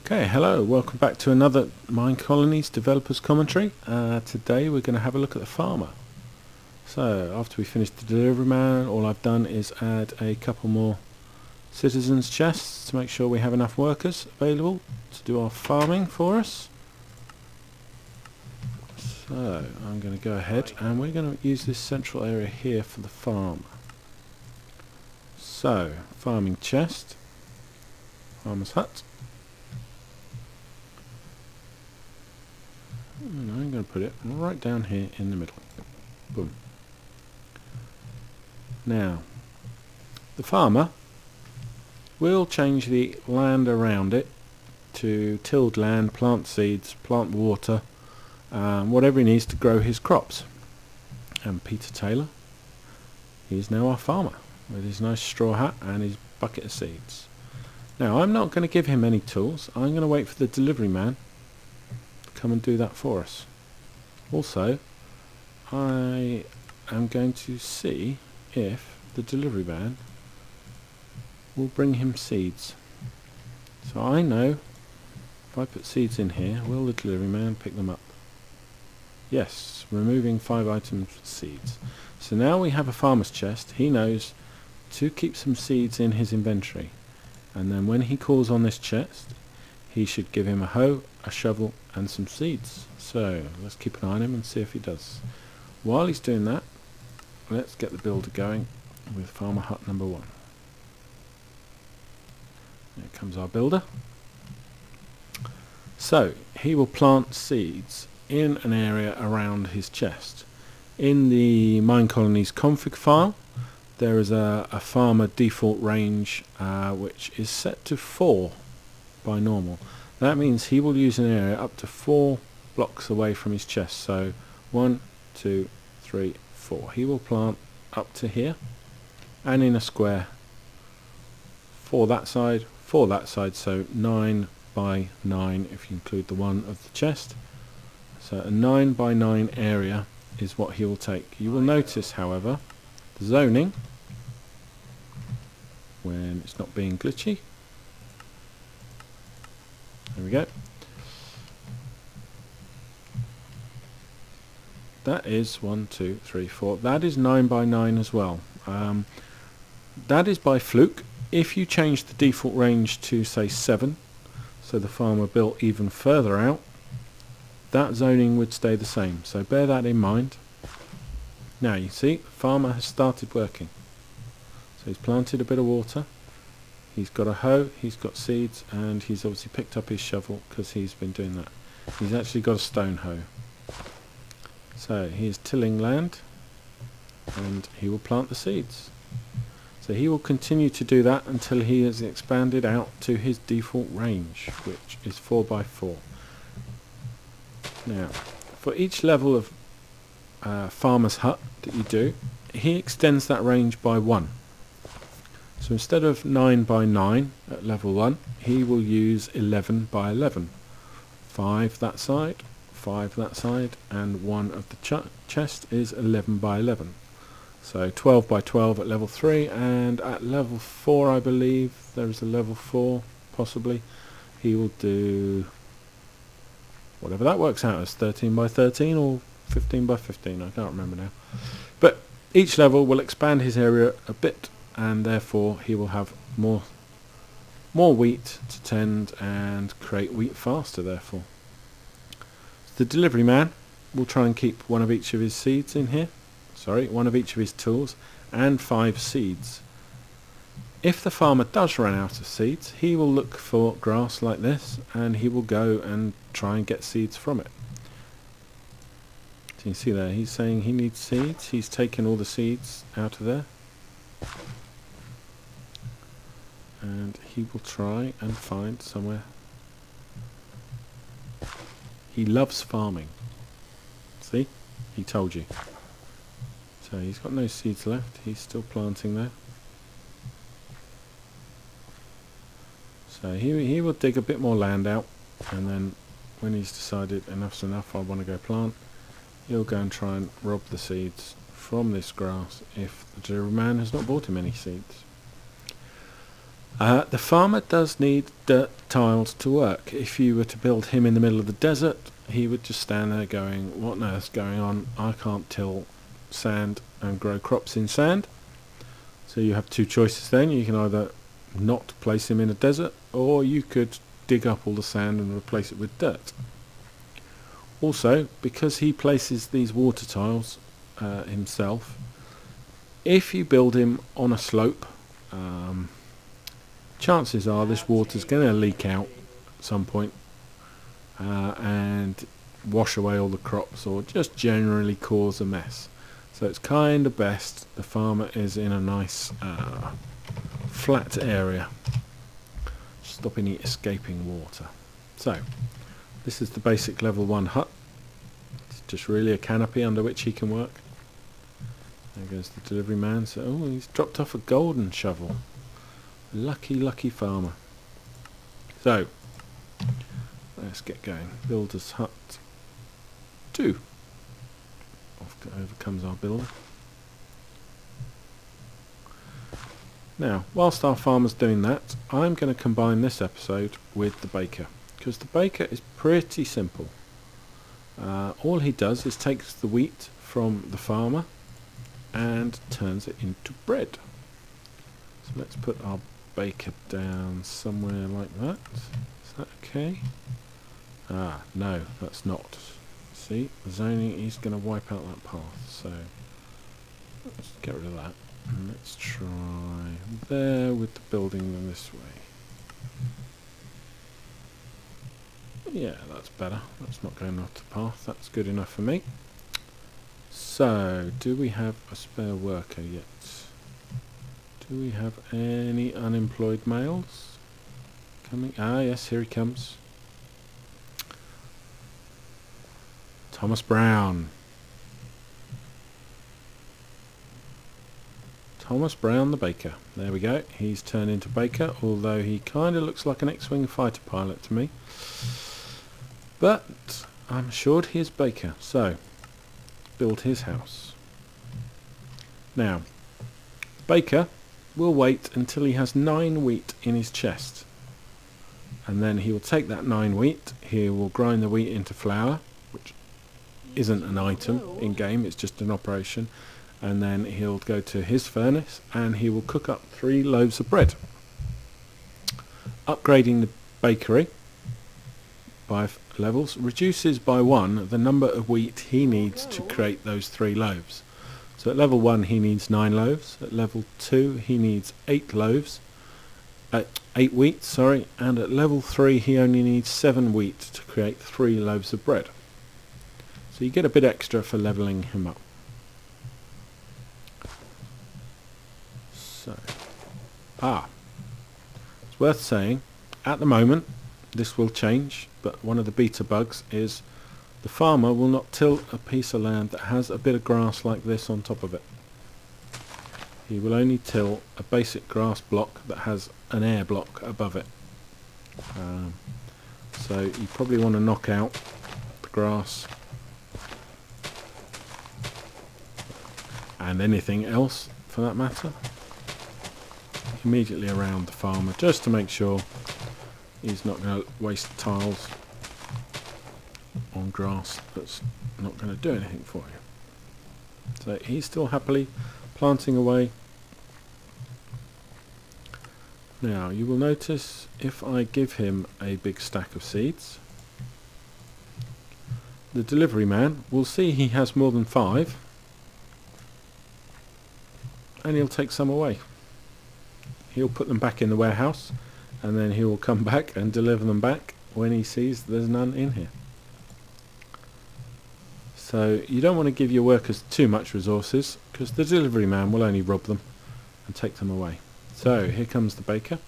Okay, hello, welcome back to another MineColonies developers commentary. Today we're going to have a look at the farmer. So after we finished the delivery man, all I've done is add a couple more citizens chests to make sure we have enough workers available to do our farming for us. So I'm going to go ahead and we're going to use this central area here for the farm. So farming chest, farmer's hut. And I'm going to put it right down here in the middle. Boom. Now, the farmer will change the land around it to tilled land, plant seeds, plant water, whatever he needs to grow his crops. And Peter Taylor, he is now our farmer with his nice straw hat and his bucket of seeds. Now, I'm not going to give him any tools. I'm going to wait for the delivery man come and do that for us. Also, I am going to see if the delivery man will bring him seeds. So I know if I put seeds in here, will the delivery man pick them up? Yes, removing 5 items of seeds. So now we have a farmer's chest. He knows to keep some seeds in his inventory, and then when he calls on this chest, he should give him a hoe, a shovel and some seeds. So let's keep an eye on him and see if he does. While he's doing that, let's get the builder going with farmer hut number 1. Here comes our builder. So he will plant seeds in an area around his chest. In the MineColonies config file there is a farmer default range which is set to 4 by normal. That means he will use an area up to 4 blocks away from his chest. So 1, 2, 3, 4. He will plant up to here and in a square for that side, so 9 by 9 if you include the one of the chest. So a 9 by 9 area is what he will take. You will notice, however, the zoning, when it's not being glitchy. There we go. That is 1, 2, 3, 4. That is 9 by 9 as well. That is by fluke. If you change the default range to say 7, so the farmer built even further out, that zoning would stay the same. So bear that in mind. Now you see, the farmer has started working. So he's planted a bit of water. He's got a hoe, he's got seeds, and he's obviously picked up his shovel because he's been doing that. He's actually got a stone hoe. So he's tilling land and he will plant the seeds. So he will continue to do that until he has expanded out to his default range, which is 4 by 4. Now, for each level of farmer's hut that you do, he extends that range by 1. So instead of 9 by 9 at level 1, he will use 11 by 11. 5 that side, 5 that side, and one of the chest is 11 by 11. So 12 by 12 at level 3, and at level 4 I believe, there is a level 4 possibly, he will do whatever that works out as, 13 by 13 or 15 by 15, I can't remember now. But each level will expand his area a bit, and therefore he will have more wheat to tend and create wheat faster therefore. The delivery man will try and keep one of each of his seeds in here, one of each of his tools, and 5 seeds. If the farmer does run out of seeds, he will look for grass like this and he will go and try and get seeds from it. So you see there, he's saying he needs seeds, he's taken all the seeds out of there. And he will try and find somewhere. He loves farming. See? He told you. So he's got no seeds left. He's still planting there. So he will dig a bit more land out, and then when he's decided enough's enough, I want to go plant, he'll go and try and rob the seeds from this grass if the delivery man has not bought him any seeds. The farmer does need dirt tiles to work. If you were to build him in the middle of the desert, he would just stand there going, what on earth's going on? I can't till sand and grow crops in sand. So you have two choices then. You can either not place him in a desert, or you could dig up all the sand and replace it with dirt. Also, because he places these water tiles himself, if you build him on a slope, chances are this water's going to leak out at some point and wash away all the crops, or just generally cause a mess. So it's kind of best the farmer is in a nice flat area, stop any escaping water. So this is the basic level 1 hut. It's just really a canopy under which he can work. There goes the delivery man. So, oh, he's dropped off a golden shovel. Lucky, lucky farmer. So, let's get going. Builder's hut 2. Over comes our builder. Now, whilst our farmer's doing that, I'm going to combine this episode with the baker, because the baker is pretty simple. All he does is takes the wheat from the farmer and turns it into bread. So let's put our baker down somewhere like that. Is that okay? Ah, no, that's not. See, the zoning is going to wipe out that path, so let's get rid of that. And let's try there with the building this way. Yeah, that's better. That's not going off the path. That's good enough for me. So, do we have a spare worker yet? Do we have any unemployed males coming? Ah, yes, here he comes. Thomas Brown. Thomas Brown the baker. There we go. He's turned into baker, although he kind of looks like an X-Wing fighter pilot to me. But I'm assured he is baker. So, build his house. Now, the baker will wait until he has 9 wheat in his chest. And then he will take that 9 wheat, he will grind the wheat into flour, which isn't an item in game, it's just an operation, and then he'll go to his furnace and he will cook up 3 loaves of bread, upgrading the bakery by levels reduces by 1 the number of wheat he needs to create those 3 loaves. So at level 1 he needs 9 loaves, at level 2 he needs 8 loaves, 8 wheat, sorry, and at level 3 he only needs 7 wheat to create 3 loaves of bread. So you get a bit extra for leveling him up. So, it's worth saying, at the moment, this will change, but one of the beta bugs is the farmer will not till a piece of land that has a bit of grass like this on top of it. He will only till a basic grass block that has an air block above it. So you probably want to knock out the grass and anything else for that matter immediately around the farmer, just to make sure he's not going to waste tiles on grass that's not going to do anything for you. So he's still happily planting away. Now you will notice if I give him a big stack of seeds, the delivery man will see he has more than 5 and he'll take some away. He'll put them back in the warehouse and then he will come back and deliver them back when he sees there's none in here. So you don't want to give your workers too much resources, because the delivery man will only rob them and take them away. So here comes the baker.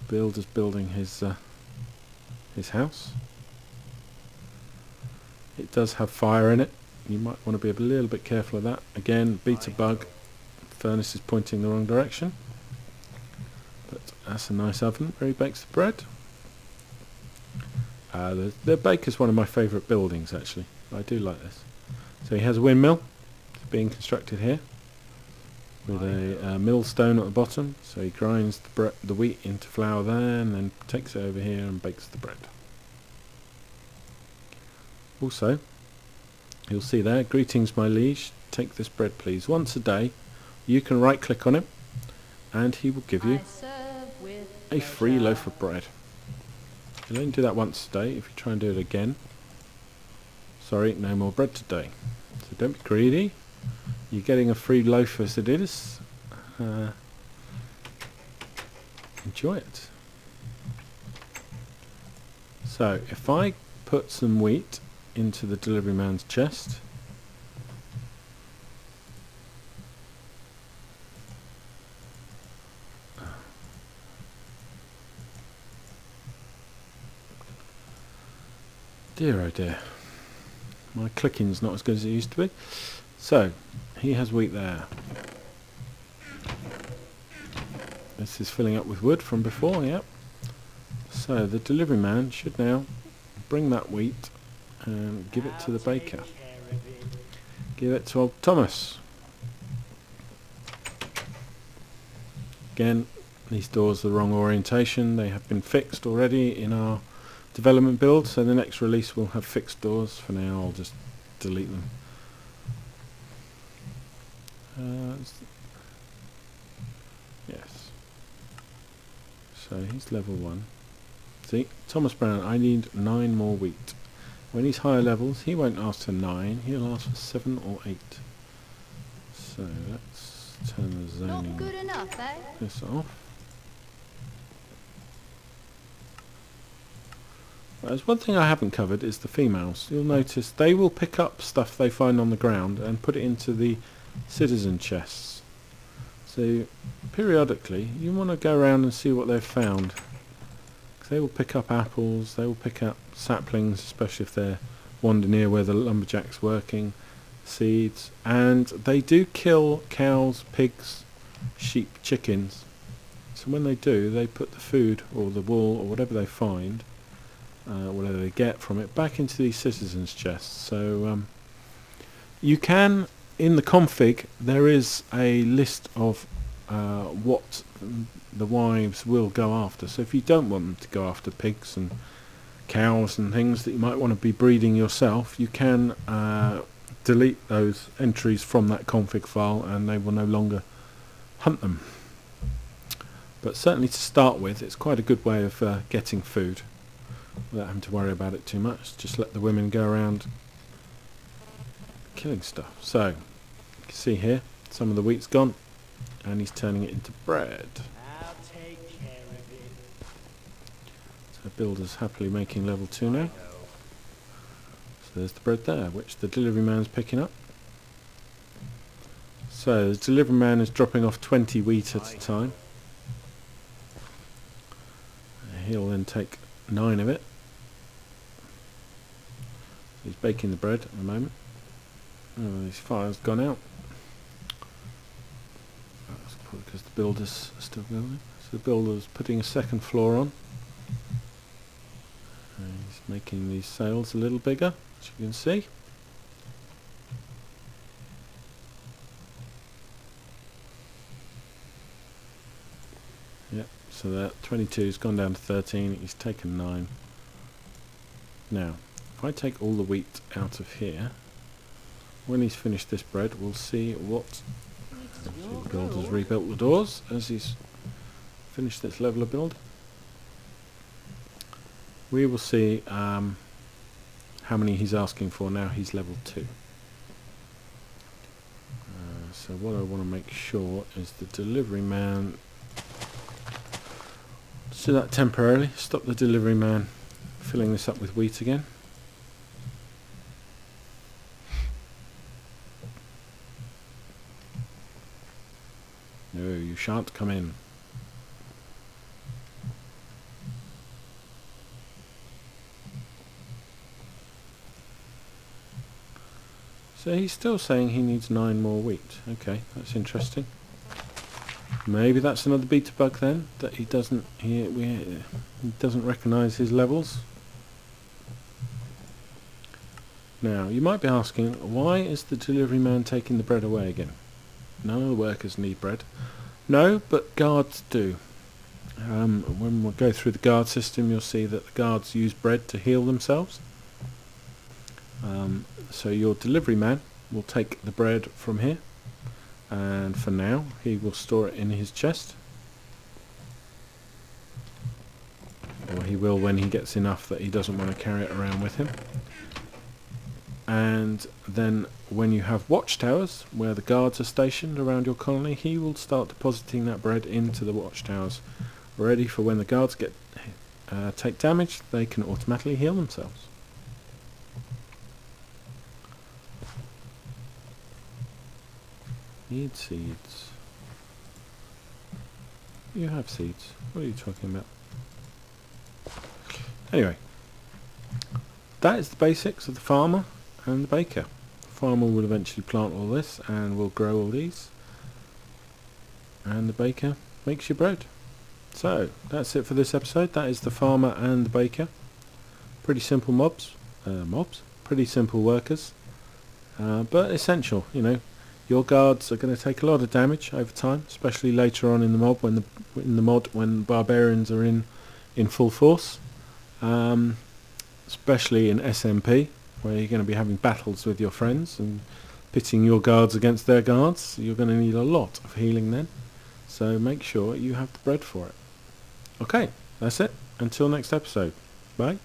Builder's building his house. It does have fire in it. You might want to be a little bit careful of that. Again, beta bug. Furnace is pointing the wrong direction. But that's a nice oven where he bakes the bread. The baker's one of my favourite buildings actually. I do like this. So he has a windmill being constructed here. with a millstone at the bottom, so he grinds the wheat into flour there and then takes it over here and bakes the bread. Also, you'll see there, greetings my liege, take this bread please. Once a day you can right click on him and he will give you a free loaf of bread. You'll only do that once a day. If you try and do it again, sorry, no more bread today. So don't be greedy. You're getting a free loaf as it is. Enjoy it. So if I put some wheat into the delivery man's chest, dear oh dear, my clicking's not as good as it used to be. So he has wheat there. This is filling up with wood from before, yep. So the delivery man should now bring that wheat and give it to the baker. Give it to old Thomas. Again, these doors are the wrong orientation. They have been fixed already in our development build, so the next release will have fixed doors. For now I'll just delete them. Yes. So he's level 1. See, Thomas Brown, I need 9 more wheat. When he's higher levels, he won't ask for 9, he'll ask for 7 or 8. So let's turn the zoning Not good enough, eh? this off. There's one thing I haven't covered is the females. You'll notice they will pick up stuff they find on the ground and put it into the citizen chests. So periodically you want to go around and see what they've found. They will pick up apples, they will pick up saplings, especially if they're wandering near where the lumberjack's working, seeds, and they do kill cows, pigs, sheep, chickens. So when they do, they put the food or the wool or whatever they find, whatever they get from it, back into these citizens' chests. So you can, in the config, there is a list of what the wives will go after. So if you don't want them to go after pigs and cows and things that you might want to be breeding yourself, you can delete those entries from that config file and they will no longer hunt them. But certainly to start with, it's quite a good way of getting food without having to worry about it too much. Just let the women go around killing stuff. So you can see here some of the wheat's gone and he's turning it into bread. I'll take care of it. So builder's happily making level 2 now. So there's the bread there, which the delivery man's picking up. So the delivery man is dropping off 20 wheat at a time. He'll then take 9 of it. So he's baking the bread at the moment. Oh, his fire's gone out. That's probably because the builder's still building. So the builder's putting a second floor on. And he's making these sails a little bigger, as you can see. Yep, so that 22's gone down to 13, he's taken 9. Now, if I take all the wheat out of here, when he's finished this bread, we'll see what... the builder's rebuilt the doors as he's finished this level of build. We will see how many he's asking for now he's level 2. So what I want to make sure is the delivery man... do that temporarily, stop the delivery man filling this up with wheat again. No, you shan't come in. So he's still saying he needs 9 more wheat. Okay, that's interesting. Maybe that's another beta bug then, that he doesn't recognise his levels. Now, you might be asking, why is the delivery man taking the bread away again? None of the workers need bread. No, but guards do. When we go through the guard system, you'll see that the guards use bread to heal themselves. So your delivery man will take the bread from here, and for now he will store it in his chest, or he will when he gets enough that he doesn't want to carry it around with him. And then when you have watchtowers where the guards are stationed around your colony, he will start depositing that bread into the watchtowers, ready for when the guards take damage, they can automatically heal themselves. Need seeds. You have seeds. What are you talking about? Anyway, that is the basics of the farmer and the baker. The farmer will eventually plant all this and will grow all these, and the baker makes your bread. So that's it for this episode. That is the farmer and the baker. Pretty simple pretty simple workers, but essential. You know, your guards are going to take a lot of damage over time, especially later on in the mod when barbarians are in full force, especially in SMP, where you're going to be having battles with your friends and pitting your guards against their guards. You're going to need a lot of healing then, so make sure you have the bread for it. Okay, that's it. Until next episode. Bye.